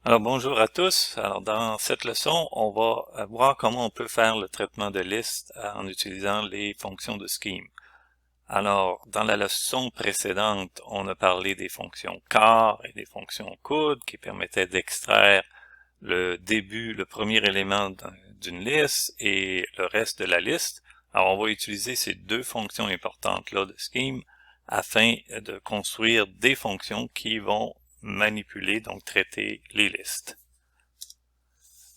Alors bonjour à tous. Alors dans cette leçon, on va voir comment on peut faire le traitement de liste en utilisant les fonctions de scheme. Alors dans la leçon précédente, on a parlé des fonctions char et des fonctions coude qui permettaient d'extraire le début, le premier élément d'une liste et le reste de la liste. Alors on va utiliser ces deux fonctions importantes-là de scheme afin de construire des fonctions qui vont manipuler, donc traiter les listes.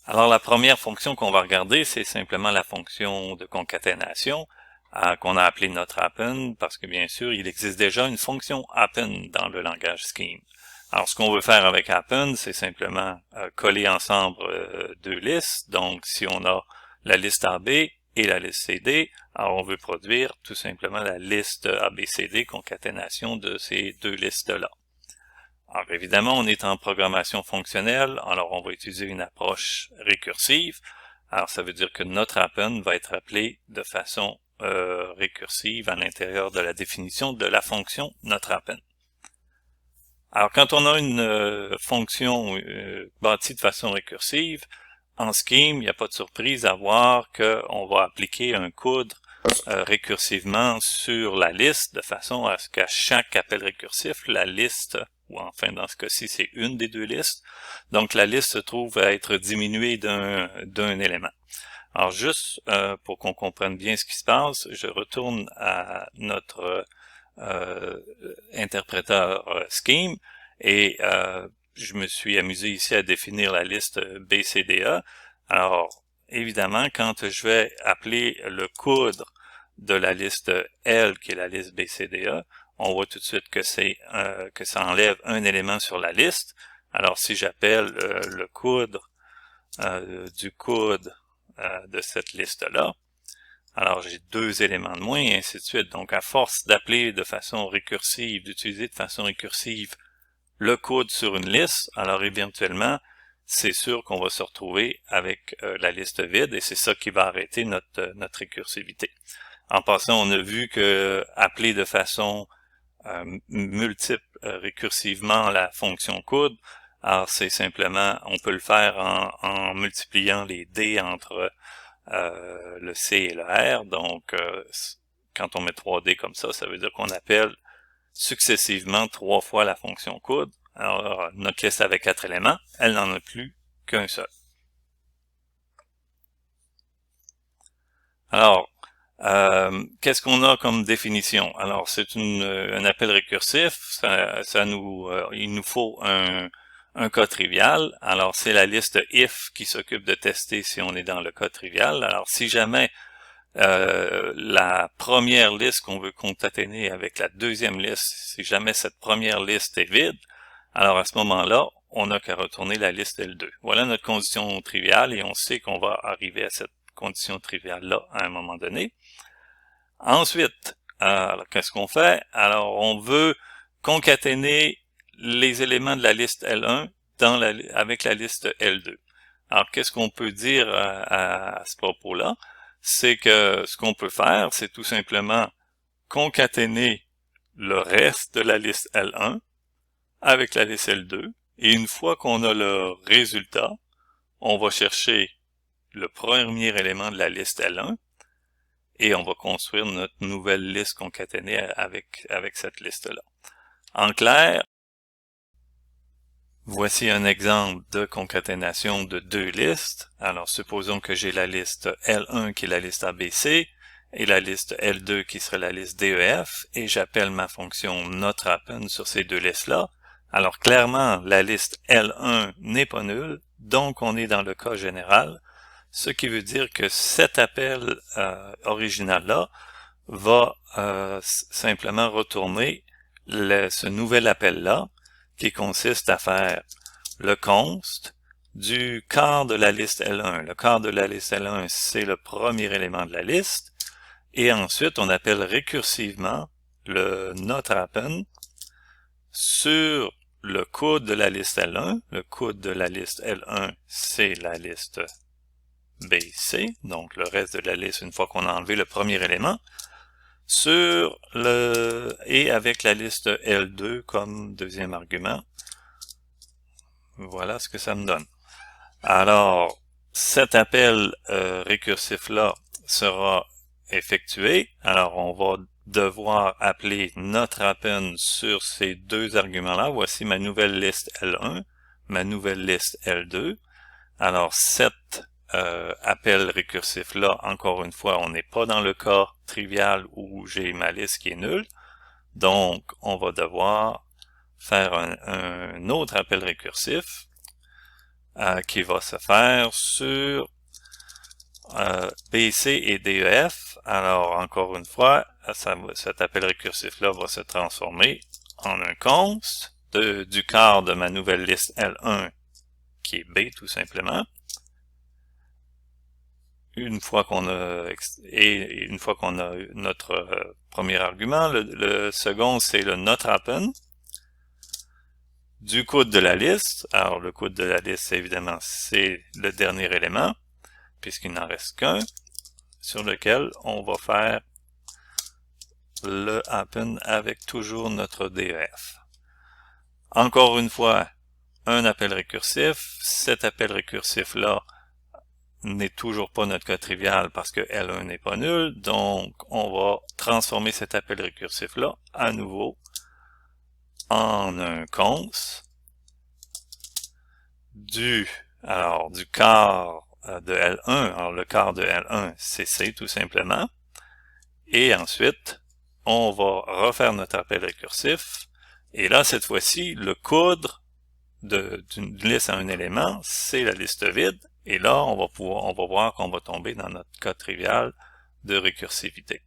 Alors la première fonction qu'on va regarder, c'est simplement la fonction de concaténation qu'on a appelée NotHappen parce que bien sûr, il existe déjà une fonction happen dans le langage Scheme. Alors ce qu'on veut faire avec happen, c'est simplement coller ensemble deux listes. Donc si on a la liste AB et la liste CD, alors on veut produire tout simplement la liste ABCD concaténation de ces deux listes-là. Alors évidemment, on est en programmation fonctionnelle, alors on va utiliser une approche récursive. Alors ça veut dire que notre happen va être appelé de façon récursive à l'intérieur de la définition de la fonction notre happen. Alors quand on a une fonction bâtie de façon récursive, en Scheme, il n'y a pas de surprise à voir qu'on va appliquer un coudre récursivement sur la liste de façon à ce qu'à chaque appel récursif, la liste, ou enfin dans ce cas-ci, c'est une des deux listes, donc la liste se trouve à être diminuée d'un élément. Alors juste pour qu'on comprenne bien ce qui se passe, je retourne à notre interpréteur Scheme et je me suis amusé ici à définir la liste BCDA. Alors évidemment, quand je vais appeler le coudre de la liste L, qui est la liste BCDA, on voit tout de suite que que ça enlève un élément sur la liste. Alors si j'appelle le coudre du coude de cette liste-là, alors j'ai deux éléments de moins et ainsi de suite. Donc à force d'appeler de façon récursive, d'utiliser de façon récursive le coude sur une liste, alors éventuellement, c'est sûr qu'on va se retrouver avec la liste vide et c'est ça qui va arrêter notre récursivité. En passant, on a vu que appeler de façon multiple récursivement la fonction coude, alors c'est simplement, on peut le faire en multipliant les D entre le C et le R, donc quand on met 3D comme ça veut dire qu'on appelle successivement 3 fois la fonction coude. Alors notre liste avait 4 éléments, elle n'en a plus qu'un seul. Alors, qu'est-ce qu'on a comme définition? Alors, c'est un appel récursif, il nous faut un cas trivial. Alors, c'est la liste if qui s'occupe de tester si on est dans le cas trivial. Alors, si jamais la première liste qu'on veut concaténer avec la deuxième liste, si jamais cette première liste est vide, alors à ce moment-là, on n'a qu'à retourner la liste L2. Voilà notre condition triviale et on sait qu'on va arriver à cette condition triviale-là à un moment donné. Ensuite, qu'est-ce qu'on fait? Alors, on veut concaténer les éléments de la liste L1 avec la liste L2. Alors, qu'est-ce qu'on peut dire à ce propos-là? C'est que ce qu'on peut faire, c'est tout simplement concaténer le reste de la liste L1 avec la liste L2, et une fois qu'on a le résultat, on va chercher le premier élément de la liste L1, et on va construire notre nouvelle liste concaténée avec cette liste-là. En clair, voici un exemple de concaténation de deux listes. Alors, supposons que j'ai la liste L1 qui est la liste ABC et la liste L2 qui serait la liste DEF et j'appelle ma fonction NotHappen sur ces deux listes-là. Alors, clairement, la liste L1 n'est pas nulle, donc on est dans le cas général, ce qui veut dire que cet appel original-là va simplement retourner ce nouvel appel-là qui consiste à faire le const du quart de la liste L1. Le quart de la liste L1, c'est le premier élément de la liste. Et ensuite, on appelle récursivement le NotHappen sur le coude de la liste L1. Le coude de la liste L1, c'est la liste BC, donc le reste de la liste une fois qu'on a enlevé le premier élément, et avec la liste L2 comme deuxième argument. voilà ce que ça me donne. Alors, cet appel récursif-là sera effectué. Alors, on va devoir appeler notre append sur ces deux arguments-là. Voici ma nouvelle liste L1, ma nouvelle liste L2. Alors, cet appel récursif-là, encore une fois, on n'est pas dans le cas trivial où j'ai ma liste qui est nulle. Donc, on va devoir faire un autre appel récursif qui va se faire sur BC et DEF. Alors, encore une fois, cet appel récursif-là va se transformer en un const du quart de ma nouvelle liste L1, qui est B tout simplement. Une fois qu'on a notre premier argument, le second, c'est le notre append du coude de la liste. Alors, le coude de la liste, évidemment, c'est le dernier élément, puisqu'il n'en reste qu'un, sur lequel on va faire le append avec toujours notre DEF. Encore une fois, un appel récursif. Cet appel récursif-là n'est toujours pas notre cas trivial parce que L1 n'est pas nul, donc on va transformer cet appel récursif-là à nouveau en un const du quart de L1. Alors le quart de L1, c'est C tout simplement. Et ensuite, on va refaire notre appel récursif. Et là, cette fois-ci, le coudre d'une liste à un élément, c'est la liste vide. Et là, on va voir qu'on va tomber dans notre cas trivial de récursivité.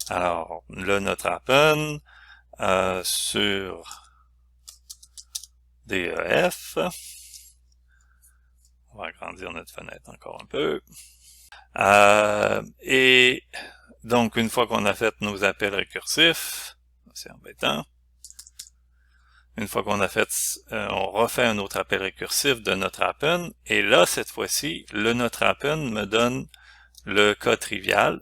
Alors, le notre append sur DEF. On va agrandir notre fenêtre encore un peu. Et donc, une fois qu'on a fait nos appels récursifs, c'est embêtant. Une fois qu'on a fait, on refait un autre appel récursif de notre append. Et là, cette fois-ci, le notre append me donne le cas trivial.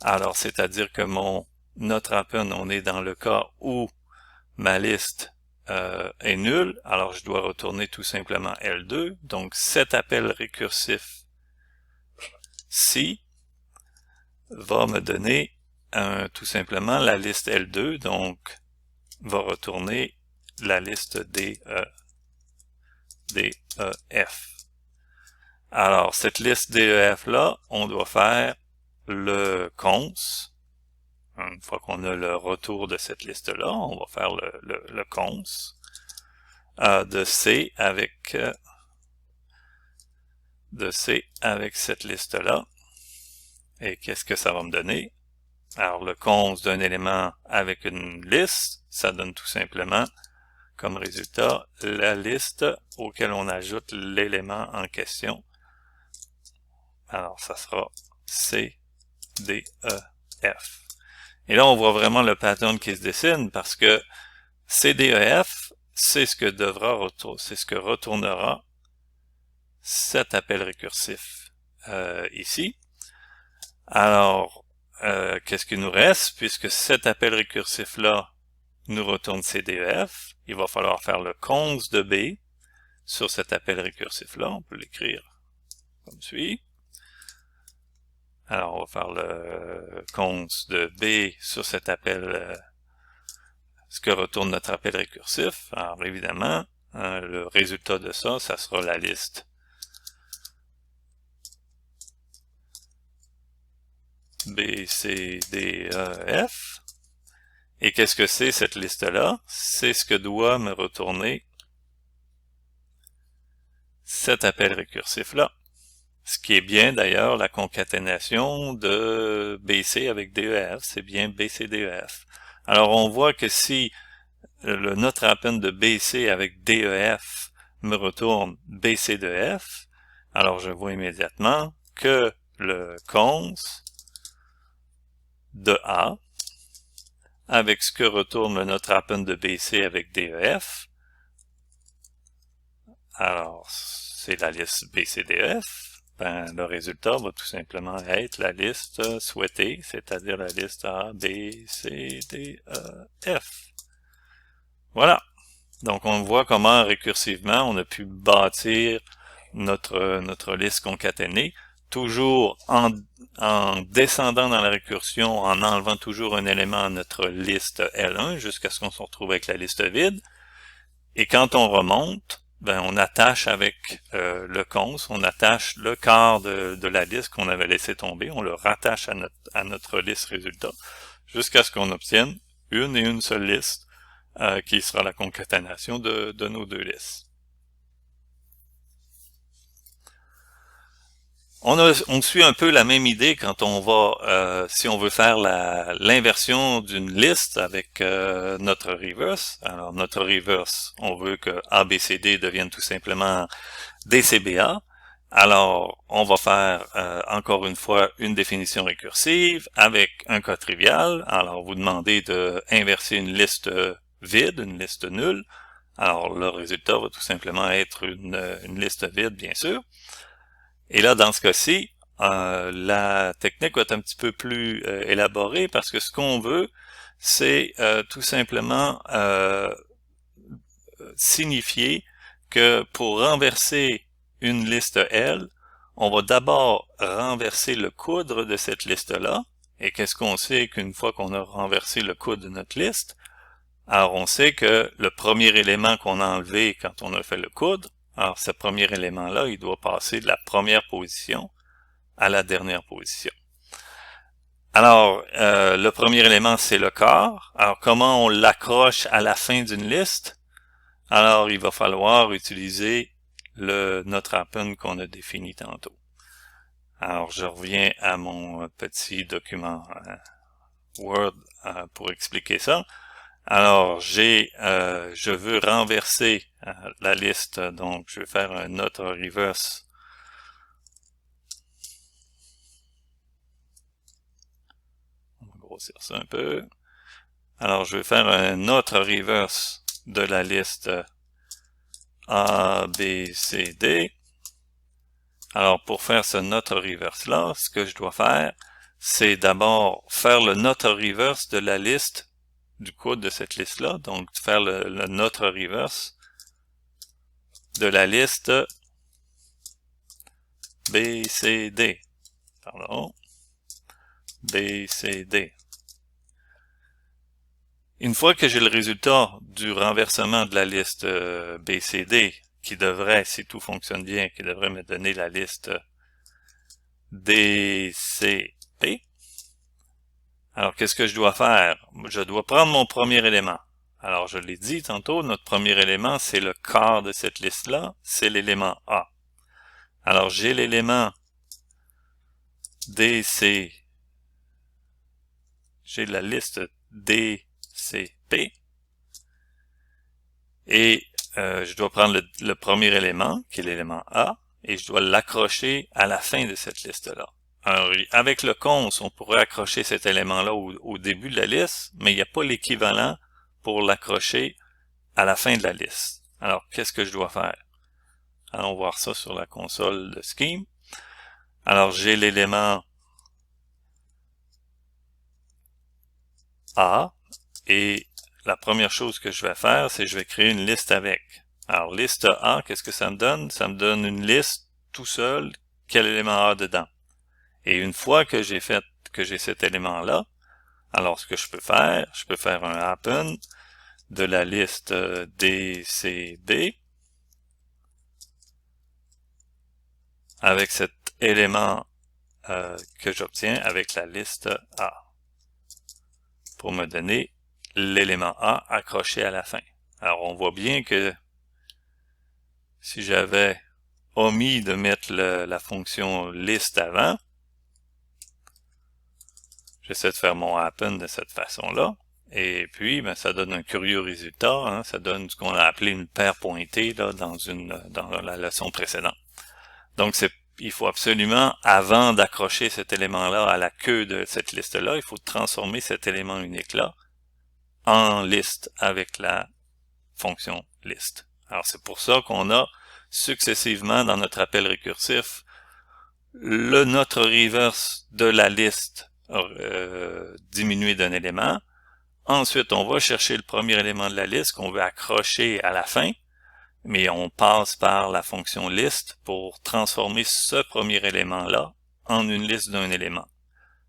Alors, c'est-à-dire que mon notre append, on est dans le cas où ma liste est nulle. Alors, je dois retourner tout simplement L2. Donc, cet appel récursif-ci va me donner tout simplement la liste L2. Donc, va retourner la liste DEF. Alors, cette liste DEF-là, on doit faire le const. Une fois qu'on a le retour de cette liste-là, on va faire le const de C avec cette liste-là. Et qu'est-ce que ça va me donner? Alors, le const d'un élément avec une liste, ça donne tout simplement comme résultat la liste auquel on ajoute l'élément en question. Alors, ça sera C, D, E, F. Et là, on voit vraiment le pattern qui se dessine parce que C, D, E, F, c'est ce que retournera cet appel récursif ici. Alors, qu'est-ce qu'il nous reste? Puisque cet appel récursif-là nous retourne CDEF, il va falloir faire le const de B sur cet appel récursif-là. On peut l'écrire comme suit. Alors, on va faire le const de B sur cet appel, ce que retourne notre appel récursif. Alors, évidemment, le résultat de ça, ça sera la liste B, C, D, E, F. Et qu'est-ce que c'est cette liste-là? C'est ce que doit me retourner cet appel récursif-là. Ce qui est bien d'ailleurs la concaténation de BC avec DEF, c'est bien BC-DEF. Alors on voit que si le notre append de BC avec DEF me retourne BC-DEF, alors je vois immédiatement que le const de A avec ce que retourne le notre append de BC avec DEF. Alors, c'est la liste BCDEF. Ben, le résultat va tout simplement être la liste souhaitée, c'est-à-dire la liste A, B, C, D, E, F. Voilà. Donc on voit comment récursivement on a pu bâtir notre liste concaténée, toujours en descendant dans la récursion, en enlevant toujours un élément à notre liste L1 jusqu'à ce qu'on se retrouve avec la liste vide. Et quand on remonte, ben on attache avec le cons, on attache le quart de la liste qu'on avait laissé tomber, on le rattache à notre liste résultat, jusqu'à ce qu'on obtienne une et une seule liste, qui sera la concaténation de nos deux listes. On suit un peu la même idée quand on va, si on veut faire l'inversion d'une liste avec notre reverse. Alors notre reverse, on veut que ABCD devienne tout simplement DCBA. Alors on va faire encore une fois une définition récursive avec un cas trivial. Alors vous demandez de inverser une liste vide, une liste nulle. Alors le résultat va tout simplement être une liste vide, bien sûr. Et là, dans ce cas-ci, la technique va être un petit peu plus élaborée parce que ce qu'on veut, c'est tout simplement signifier que pour renverser une liste L, on va d'abord renverser le coudre de cette liste-là. Et qu'est-ce qu'on sait qu'une fois qu'on a renversé le coudre de notre liste? Alors, on sait que le premier élément qu'on a enlevé quand on a fait le coudre, alors ce premier élément-là, il doit passer de la première position à la dernière position. Alors, le premier élément, c'est le quart. Alors, comment on l'accroche à la fin d'une liste? Alors, il va falloir utiliser notre happen qu'on a défini tantôt. Alors, je reviens à mon petit document Word pour expliquer ça. Alors, je veux renverser la liste, donc je vais faire un autre reverse. On va grossir ça un peu. Alors, je vais faire un autre reverse de la liste A, B, C, D. Alors, pour faire ce notre reverse-là, ce que je dois faire, c'est d'abord faire le notre reverse de la liste du code de cette liste-là, donc faire le notre reverse de la liste B, C, D. Pardon. B, C, D. Une fois que j'ai le résultat du renversement de la liste B, C, D, qui devrait, si tout fonctionne bien, qui devrait me donner la liste D, C, P, alors qu'est-ce que je dois faire? Je dois prendre mon premier élément. Alors je l'ai dit tantôt, notre premier élément, c'est le quart de cette liste-là, c'est l'élément A. Alors j'ai l'élément DC, j'ai la liste DCP, et je dois prendre le premier élément, qui est l'élément A, et je dois l'accrocher à la fin de cette liste-là. Alors, avec le cons, on pourrait accrocher cet élément-là au début de la liste, mais il n'y a pas l'équivalent pour l'accrocher à la fin de la liste. Alors, qu'est-ce que je dois faire? Allons voir ça sur la console de Scheme. Alors, j'ai l'élément A, et la première chose que je vais faire, c'est que je vais créer une liste avec. Alors, liste A, qu'est-ce que ça me donne? Ça me donne une liste tout seul, quel élément A dedans. Et une fois que j'ai cet élément-là, alors ce que je peux faire un happen de la liste DCD avec cet élément que j'obtiens avec la liste A pour me donner l'élément A accroché à la fin. Alors on voit bien que si j'avais omis de mettre la fonction list avant, j'essaie de faire mon happen de cette façon-là. Et puis, ben, ça donne un curieux résultat. Hein, ça donne ce qu'on a appelé une paire pointée là, dans la leçon précédente. Donc, il faut absolument, avant d'accrocher cet élément-là à la queue de cette liste-là, il faut transformer cet élément unique-là en liste avec la fonction list. Alors, c'est pour ça qu'on a successivement dans notre appel récursif notre reverse de la liste diminué d'un élément. Ensuite, on va chercher le premier élément de la liste qu'on veut accrocher à la fin, mais on passe par la fonction list pour transformer ce premier élément-là en une liste d'un élément.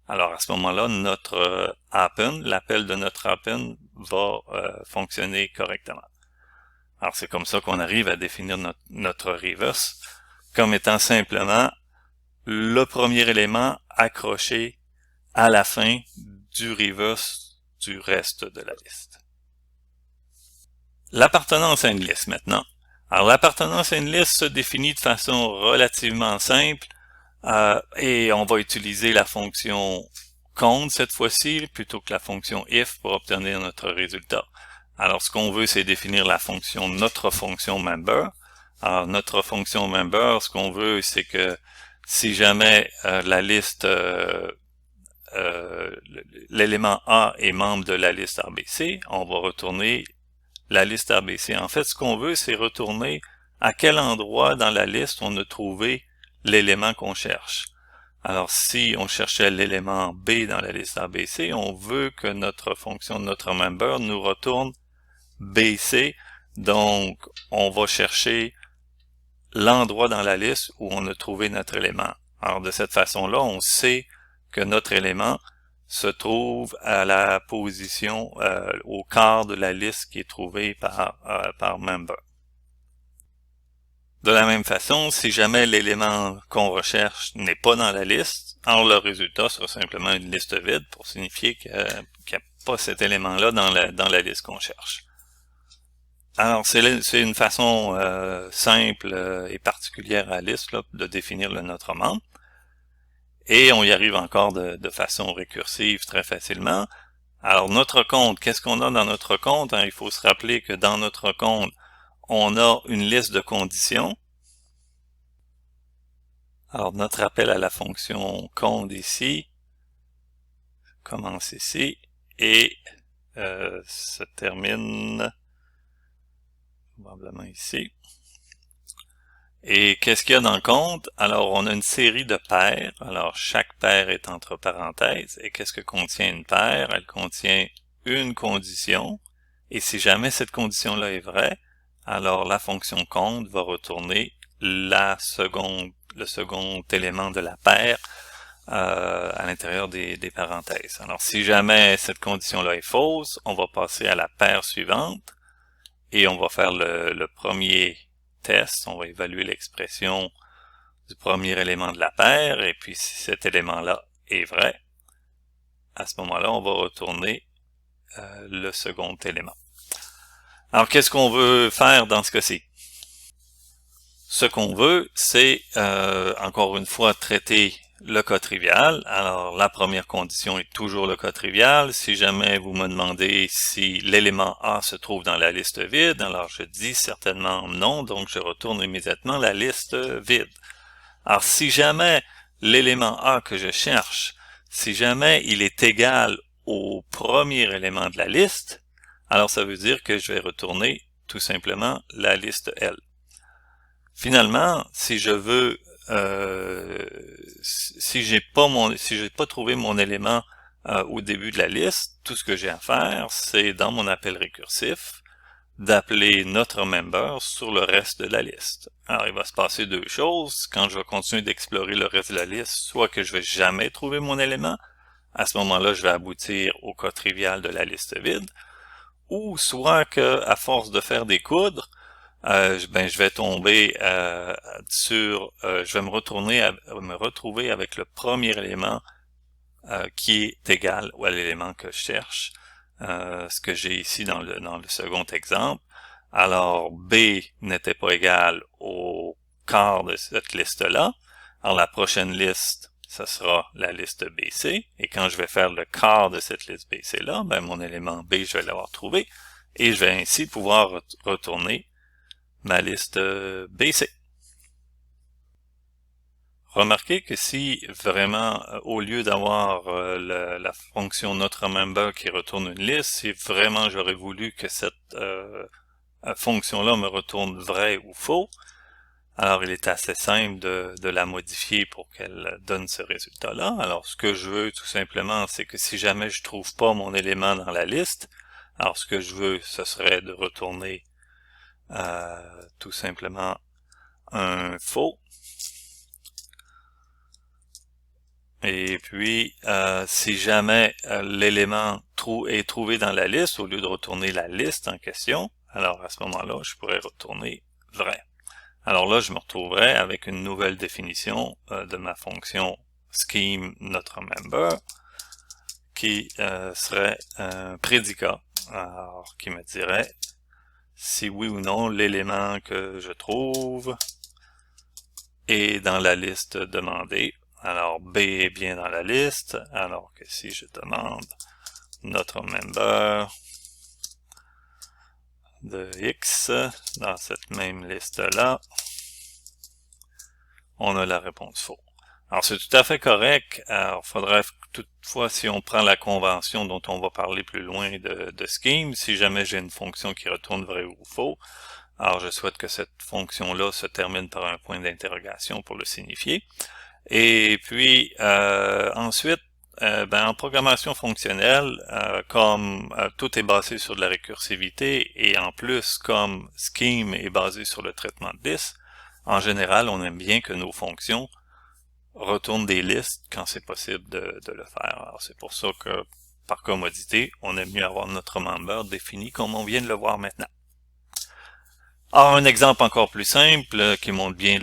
Alors à ce moment-là, notre append, l'appel de notre append va fonctionner correctement. Alors c'est comme ça qu'on arrive à définir notre reverse comme étant simplement le premier élément accroché à la fin du reverse du reste de la liste. L'appartenance à une liste maintenant. Alors l'appartenance à une liste se définit de façon relativement simple et on va utiliser la fonction count cette fois-ci plutôt que la fonction if pour obtenir notre résultat. Alors ce qu'on veut c'est définir notre fonction member. Alors notre fonction member, ce qu'on veut c'est que si jamais la liste l'élément A est membre de la liste ABC, on va retourner la liste ABC. En fait, ce qu'on veut, c'est retourner à quel endroit dans la liste on a trouvé l'élément qu'on cherche. Alors, si on cherchait l'élément B dans la liste ABC, on veut que notre fonction, notre member, nous retourne BC. Donc, on va chercher l'endroit dans la liste où on a trouvé notre élément. Alors, de cette façon-là, on sait que notre élément se trouve à la position, au quart de la liste qui est trouvée par member. De la même façon, si jamais l'élément qu'on recherche n'est pas dans la liste, alors le résultat sera simplement une liste vide pour signifier qu'il n'y a pas cet élément-là dans la liste qu'on cherche. Alors, c'est une façon simple et particulière à la liste là, de définir notre membre. Et on y arrive encore de façon récursive très facilement. Alors, notre compte, qu'est-ce qu'on a dans notre compte? Il faut se rappeler que dans notre compte, on a une liste de conditions. Alors, notre appel à la fonction compte ici commence ici et se termine probablement ici. Et qu'est-ce qu'il y a dans le compte? Alors, on a une série de paires. Alors, chaque paire est entre parenthèses. Et qu'est-ce que contient une paire? Elle contient une condition. Et si jamais cette condition-là est vraie, alors la fonction compte va retourner le second élément de la paire à l'intérieur des parenthèses. Alors, si jamais cette condition-là est fausse, on va passer à la paire suivante et on va faire le premier test, on va évaluer l'expression du premier élément de la paire, et puis si cet élément-là est vrai, à ce moment-là, on va retourner le second élément. Alors, qu'est-ce qu'on veut faire dans ce cas-ci? Ce qu'on veut, c'est, encore une fois, traiter le cas trivial. Alors, la première condition est toujours le cas trivial. Si jamais vous me demandez si l'élément A se trouve dans la liste vide, alors je dis certainement non, donc je retourne immédiatement la liste vide. Alors, si jamais l'élément A que je cherche, si jamais il est égal au premier élément de la liste, alors ça veut dire que je vais retourner tout simplement la liste L. Finalement, si je veux, si j'ai pas trouvé mon élément au début de la liste, tout ce que j'ai à faire, c'est dans mon appel récursif d'appeler notre member sur le reste de la liste. Alors, il va se passer deux choses. Quand je vais continuer d'explorer le reste de la liste, soit que je vais jamais trouver mon élément, à ce moment-là, je vais aboutir au cas trivial de la liste vide, ou soit que, à force de faire des coudres, je vais tomber je vais me retrouver avec le premier élément qui est égal à l'élément que je cherche, ce que j'ai ici dans le second exemple. Alors, B n'était pas égal au quart de cette liste-là. Alors, la prochaine liste, ça sera la liste BC. Et quand je vais faire le quart de cette liste BC-là, ben, mon élément B, je vais l'avoir trouvé. Et je vais ainsi pouvoir retourner ma liste BC. Remarquez que si vraiment, au lieu d'avoir la fonction notre member qui retourne une liste, si vraiment j'aurais voulu que cette fonction-là me retourne vrai ou faux, Alors, il est assez simple de la modifier pour qu'elle donne ce résultat-là. Alors, ce que je veux, tout simplement, c'est que si jamais je trouve pas mon élément dans la liste, alors ce que je veux, ce serait de retourner tout simplement un faux. Et puis, si jamais l'élément est trouvé dans la liste, au lieu de retourner la liste en question, alors à ce moment-là, je pourrais retourner vrai. Alors là, je me retrouverai avec une nouvelle définition de ma fonction scheme notre member qui serait un prédicat, alors qui me dirait si oui ou non l'élément que je trouve est dans la liste demandée. Alors B est bien dans la liste, alors que si je demande notre member de X dans cette même liste-là, on a la réponse faux. Alors c'est tout à fait correct. Alors il faudrait toutefois, si on prend la convention dont on va parler plus loin de scheme, si jamais j'ai une fonction qui retourne vrai ou faux, alors je souhaite que cette fonction-là se termine par un point d'interrogation pour le signifier. Et puis ensuite, en programmation fonctionnelle, comme tout est basé sur de la récursivité et en plus comme scheme est basé sur le traitement de liste, en général, on aime bien que nos fonctions retournent des listes quand c'est possible de le faire. Alors c'est pour ça que, par commodité, on aime mieux avoir notre member défini comme on vient de le voir maintenant. Alors, un exemple encore plus simple qui montre bien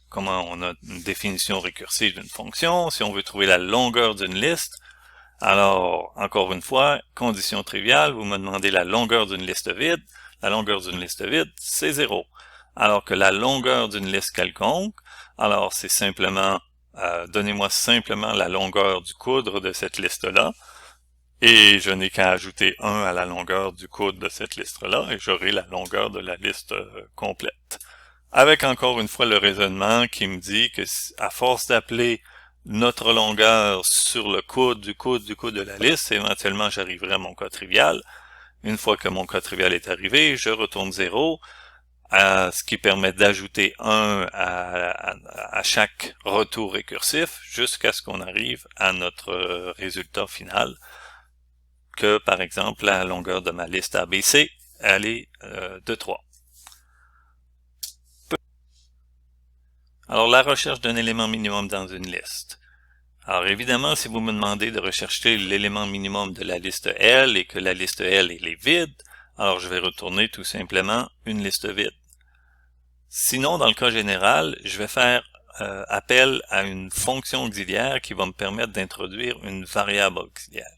comment on a une définition récursive d'une fonction. Si on veut trouver la longueur d'une liste, alors, encore une fois, condition triviale, vous me demandez la longueur d'une liste vide. La longueur d'une liste vide, c'est 0. Alors que la longueur d'une liste quelconque, alors c'est simplement, donnez-moi simplement la longueur du coudre de cette liste-là, et je n'ai qu'à ajouter 1 à la longueur du coudre de cette liste-là, et j'aurai la longueur de la liste complète. Avec encore une fois le raisonnement qui me dit que à force d'appeler notre longueur sur le coude du coude de la liste, éventuellement j'arriverai à mon cas trivial. Une fois que mon cas trivial est arrivé, je retourne 0, ce qui permet d'ajouter 1 à chaque retour récursif jusqu'à ce qu'on arrive à notre résultat final, que par exemple la longueur de ma liste ABC, elle est de 3. Alors la recherche d'un élément minimum dans une liste. Alors évidemment, si vous me demandez de rechercher l'élément minimum de la liste L et que la liste L est vide, alors je vais retourner tout simplement une liste vide. Sinon, dans le cas général, je vais faire appel à une fonction auxiliaire qui va me permettre d'introduire une variable auxiliaire.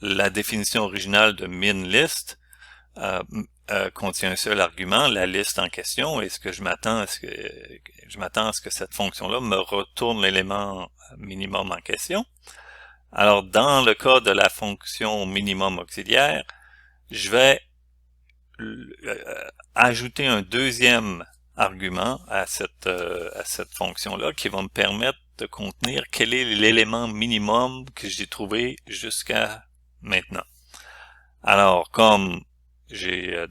La définition originale de minList contient un seul argument, la liste en question, et ce que je m'attends à ce que cette fonction-là me retourne l'élément minimum en question. Alors, dans le cas de la fonction minimum auxiliaire, je vais ajouter un deuxième argument à cette fonction-là qui va me permettre de contenir quel est l'élément minimum que j'ai trouvé jusqu'à maintenant. Alors, comme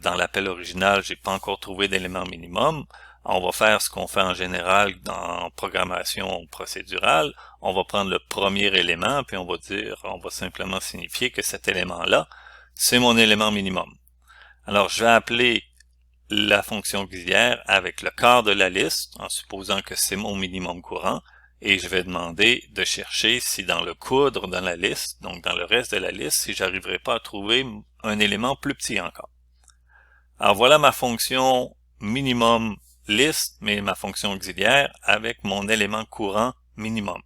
dans l'appel original, j'ai pas encore trouvé d'élément minimum, on va faire ce qu'on fait en général dans programmation procédurale. On va prendre le premier élément, puis on va simplement signifier que cet élément-là, c'est mon élément minimum. Alors, je vais appeler la fonction auxiliaire avec le quart de la liste, en supposant que c'est mon minimum courant, et je vais demander de chercher si dans le coudre dans la liste, donc dans le reste de la liste, si j'arriverai pas à trouver un élément plus petit encore. Alors voilà ma fonction minimum list, mais ma fonction auxiliaire avec mon élément courant minimum.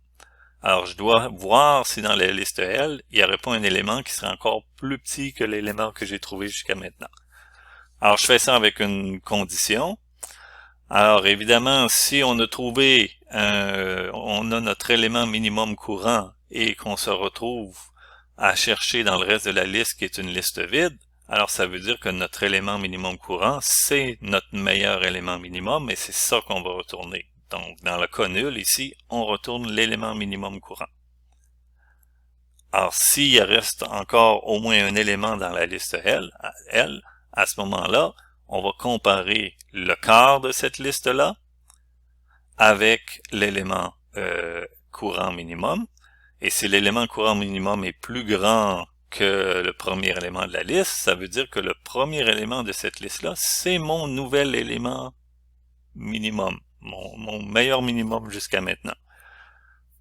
Alors je dois voir si dans la liste L, il n'y aurait pas un élément qui serait encore plus petit que l'élément que j'ai trouvé jusqu'à maintenant. Alors je fais ça avec une condition. Alors évidemment, si on a trouvé, on a notre élément minimum courant et qu'on se retrouve à chercher dans le reste de la liste qui est une liste vide, alors ça veut dire que notre élément minimum courant, c'est notre meilleur élément minimum et c'est ça qu'on va retourner. Donc dans le cas nul ici, on retourne l'élément minimum courant. Alors s'il reste encore au moins un élément dans la liste L, à ce moment-là, on va comparer le quart de cette liste-là avec l'élément courant minimum. Et si l'élément courant minimum est plus grand que le premier élément de la liste, ça veut dire que le premier élément de cette liste-là, c'est mon nouvel élément minimum, mon meilleur minimum jusqu'à maintenant.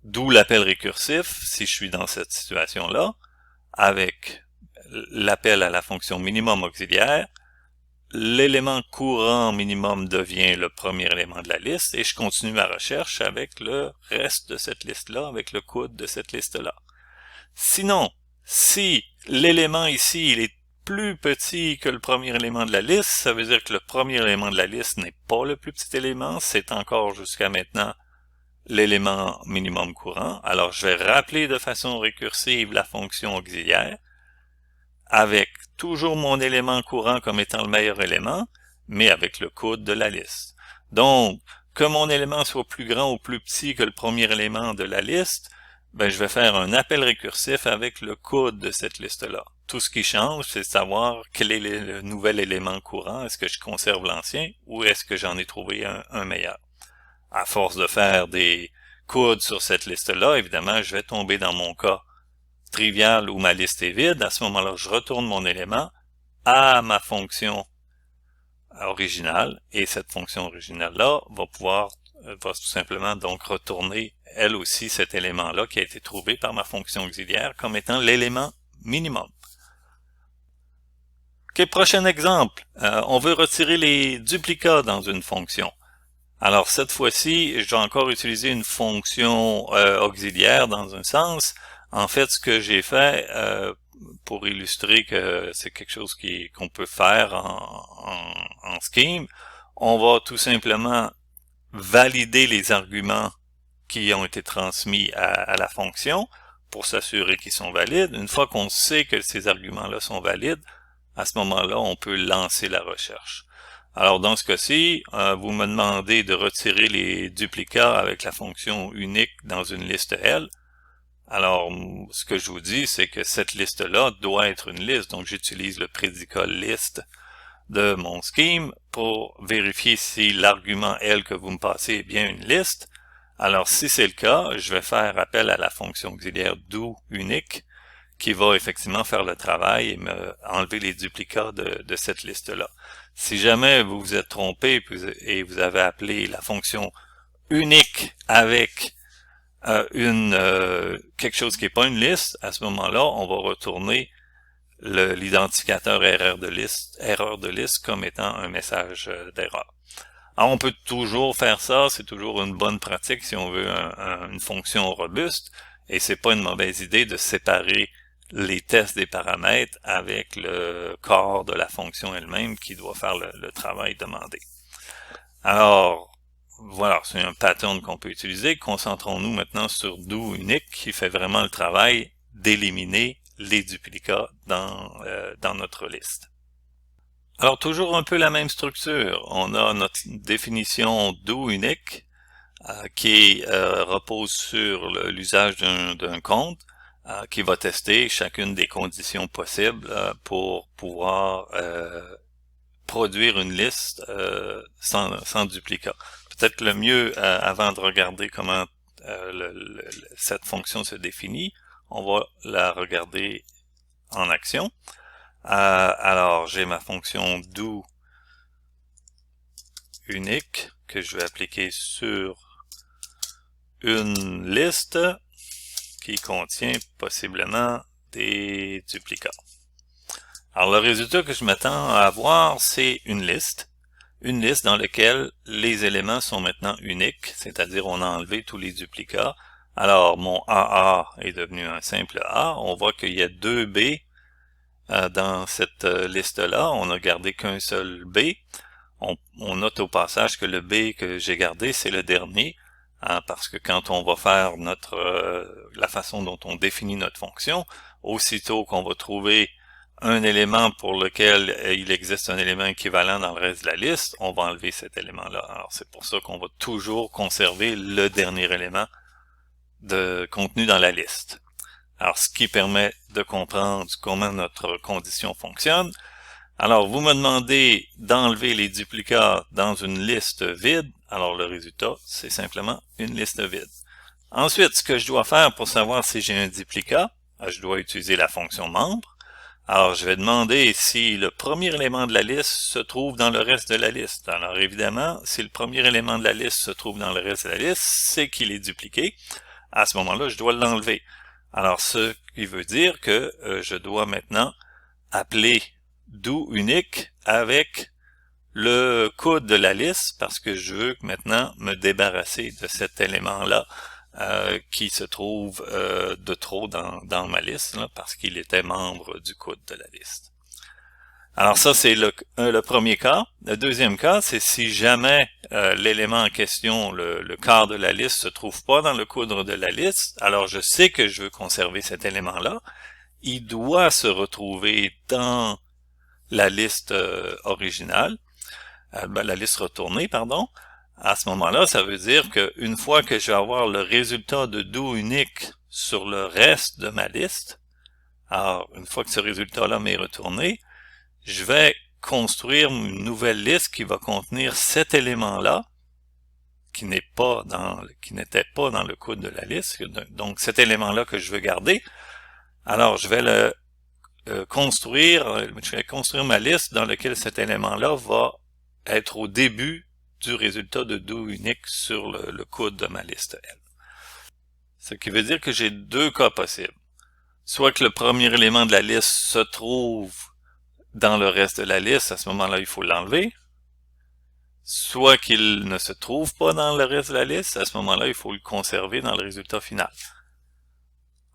D'où l'appel récursif, si je suis dans cette situation-là, avec l'appel à la fonction minimum auxiliaire, l'élément courant minimum devient le premier élément de la liste et je continue ma recherche avec le reste de cette liste-là, avec le coude de cette liste-là. Sinon, si l'élément ici il est plus petit que le premier élément de la liste, ça veut dire que le premier élément de la liste n'est pas le plus petit élément, c'est encore jusqu'à maintenant l'élément minimum courant. Alors je vais rappeler de façon récursive la fonction auxiliaire avec toujours mon élément courant comme étant le meilleur élément, mais avec le coude de la liste. Donc, que mon élément soit plus grand ou plus petit que le premier élément de la liste, ben, je vais faire un appel récursif avec le coude de cette liste-là. Tout ce qui change, c'est de savoir quel est le nouvel élément courant. Est-ce que je conserve l'ancien ou est-ce que j'en ai trouvé un meilleur? À force de faire des coudes sur cette liste-là, évidemment, je vais tomber dans mon cas trivial où ma liste est vide. À ce moment-là, je retourne mon élément à ma fonction originale et cette fonction originale-là va tout simplement donc retourner elle aussi cet élément-là qui a été trouvé par ma fonction auxiliaire comme étant l'élément minimum. Ok, prochain exemple. On veut retirer les duplicats dans une fonction. Alors cette fois-ci, je vais encore utiliser une fonction auxiliaire dans un sens. En fait, ce que j'ai fait pour illustrer que c'est quelque chose qu'on peut faire en Scheme, on va tout simplement valider les arguments qui ont été transmis à la fonction pour s'assurer qu'ils sont valides. Une fois qu'on sait que ces arguments-là sont valides, à ce moment-là, on peut lancer la recherche. Alors, dans ce cas-ci, vous me demandez de retirer les duplicats avec la fonction unique dans une liste L. Alors, ce que je vous dis, c'est que cette liste-là doit être une liste. Donc, j'utilise le prédicat list de mon scheme pour vérifier si l'argument L que vous me passez est bien une liste. Alors, si c'est le cas, je vais faire appel à la fonction auxiliaire do unique qui va effectivement faire le travail et me enlever les duplicats de cette liste-là. Si jamais vous vous êtes trompé et vous avez appelé la fonction unique avec quelque chose qui n'est pas une liste, à ce moment-là, on va retourner l'identificateur erreur de liste comme étant un message d'erreur. Alors, on peut toujours faire ça, c'est toujours une bonne pratique si on veut une fonction robuste, et c'est pas une mauvaise idée de séparer les tests des paramètres avec le corps de la fonction elle-même qui doit faire le travail demandé. Alors, voilà, c'est un pattern qu'on peut utiliser. Concentrons-nous maintenant sur do unique qui fait vraiment le travail d'éliminer les duplicats dans notre liste. Alors, toujours un peu la même structure. On a notre définition do unique qui repose sur l'usage d'un compte qui va tester chacune des conditions possibles pour pouvoir produire une liste sans duplicat. Peut-être que le mieux, avant de regarder comment cette fonction se définit, on va la regarder en action. Alors, j'ai ma fonction do unique que je vais appliquer sur une liste qui contient possiblement des duplicats. Alors, le résultat que je m'attends à avoir, c'est une liste dans laquelle les éléments sont maintenant uniques, c'est-à-dire on a enlevé tous les duplicats. Alors, mon AA est devenu un simple A. On voit qu'il y a deux B dans cette liste-là. On n'a gardé qu'un seul B. On note au passage que le B que j'ai gardé, c'est le dernier, parce que quand on va faire la façon dont on définit notre fonction, aussitôt qu'on va trouver un élément pour lequel il existe un élément équivalent dans le reste de la liste, on va enlever cet élément-là. Alors c'est pour ça qu'on va toujours conserver le dernier élément contenu dans la liste. Alors ce qui permet de comprendre comment notre condition fonctionne. Alors, vous me demandez d'enlever les duplicats dans une liste vide. Alors, le résultat, c'est simplement une liste vide. Ensuite, ce que je dois faire pour savoir si j'ai un duplicat, je dois utiliser la fonction membre. Alors, je vais demander si le premier élément de la liste se trouve dans le reste de la liste. Alors, évidemment, si le premier élément de la liste se trouve dans le reste de la liste, c'est qu'il est dupliqué. À ce moment-là, je dois l'enlever. Alors, ce qui veut dire que je dois maintenant appeler doUnique avec le coude de la liste parce que je veux maintenant me débarrasser de cet élément-là qui se trouve de trop dans ma liste là, parce qu'il était membre du coude de la liste. Alors ça, c'est le premier cas. Le deuxième cas, c'est si jamais l'élément en question, le quart de la liste, se trouve pas dans le coude de la liste, alors je sais que je veux conserver cet élément-là. Il doit se retrouver dans la liste originale, la liste retournée, pardon. À ce moment-là, ça veut dire qu'une fois que je vais avoir le résultat de doUnique sur le reste de ma liste, alors une fois que ce résultat-là m'est retourné, je vais construire une nouvelle liste qui va contenir cet élément-là, qui n'était pas dans le coude de la liste, donc cet élément-là que je veux garder. Alors, je vais je vais construire ma liste dans laquelle cet élément-là va être au début du résultat de doUnique sur le coude de ma liste L. Ce qui veut dire que j'ai deux cas possibles. Soit que le premier élément de la liste se trouve dans le reste de la liste, à ce moment-là, il faut l'enlever. Soit qu'il ne se trouve pas dans le reste de la liste, à ce moment-là, il faut le conserver dans le résultat final.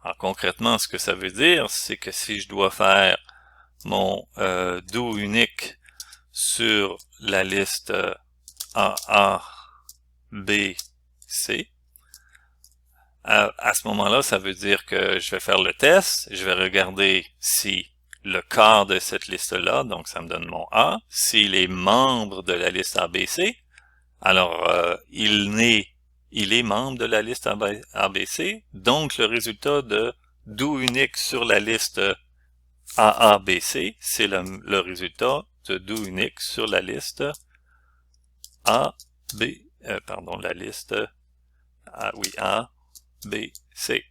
Alors concrètement, ce que ça veut dire, c'est que si je dois faire mon doUnique sur la liste AA, B, C, à ce moment-là, ça veut dire que je vais faire le test, je vais regarder si le quart de cette liste-là, donc ça me donne mon A, s'il est membre de la liste ABC, alors il est membre de la liste ABC, donc le résultat de doUnique sur la liste AABC, c'est le résultat de doUnique sur la liste la liste ABC.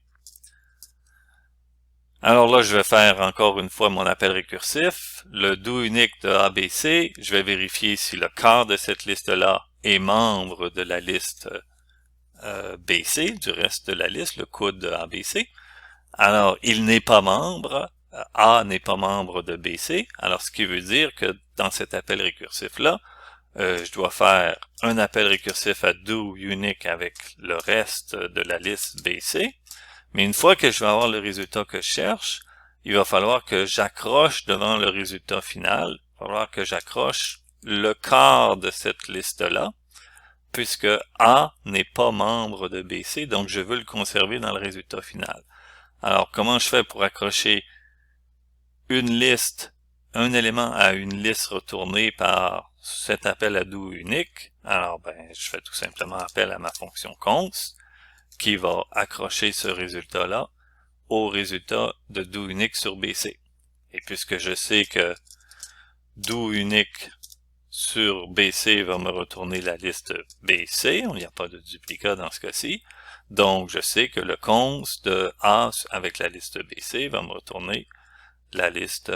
Alors là, je vais faire encore une fois mon appel récursif. Le doUnique de ABC, je vais vérifier si le quart de cette liste-là est membre de la liste BC, du reste de la liste, le coude de ABC. Alors, il n'est pas membre, A n'est pas membre de BC, alors ce qui veut dire que dans cet appel récursif-là, je dois faire un appel récursif à doUnique avec le reste de la liste BC, mais une fois que je vais avoir le résultat que je cherche, il va falloir que j'accroche devant le résultat final, il va falloir que j'accroche le quart de cette liste-là, puisque A n'est pas membre de BC, donc je veux le conserver dans le résultat final. Alors, comment je fais pour accrocher un élément à une liste retournée par cet appel à doUnique? Alors, je fais tout simplement appel à ma fonction const, qui va accrocher ce résultat-là au résultat de doUnique sur BC. Et puisque je sais que doUnique sur BC va me retourner la liste BC, il n'y a pas de duplicat dans ce cas-ci, donc je sais que le const de A avec la liste BC va me retourner la liste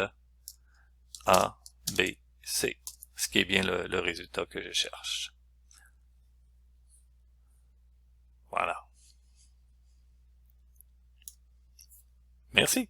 ABC, ce qui est bien le résultat que je cherche. Voilà. Merci.